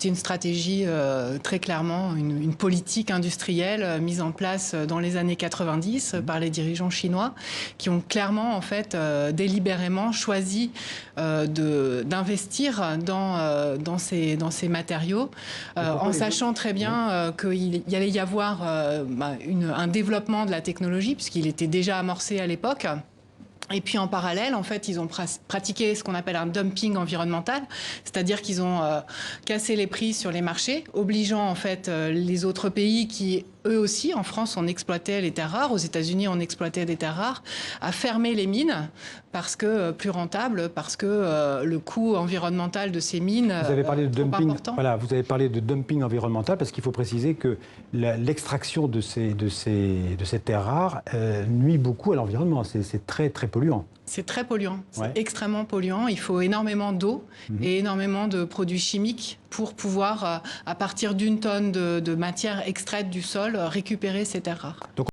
C'est une stratégie très clairement, une politique industrielle mise en place dans les années 90 par les dirigeants chinois qui ont clairement en fait délibérément choisi d'investir dans ces matériaux en sachant très bien qu'il y allait y avoir un développement de la technologie puisqu'il était déjà amorcé à l'époque. Et puis en parallèle, en fait, ils ont pratiqué ce qu'on appelle un dumping environnemental, c'est-à-dire qu'ils ont cassé les prix sur les marchés, obligeant en fait les autres pays qui, eux aussi, en France, on exploitait les terres rares, aux États-Unis, on exploitait des terres rares, à fermer les mines parce que plus rentable, parce que le coût environnemental de ces mines vous avez parlé de dumping, important. voilà, vous avez parlé de dumping environnemental parce qu'il faut préciser que l'extraction de ces terres rares nuit beaucoup à l'environnement. C'est très polluant. C'est très polluant, c'est extrêmement polluant. Il faut énormément d'eau et énormément de produits chimiques pour pouvoir, à partir d'une tonne de matière extraite du sol, récupérer ces terres rares.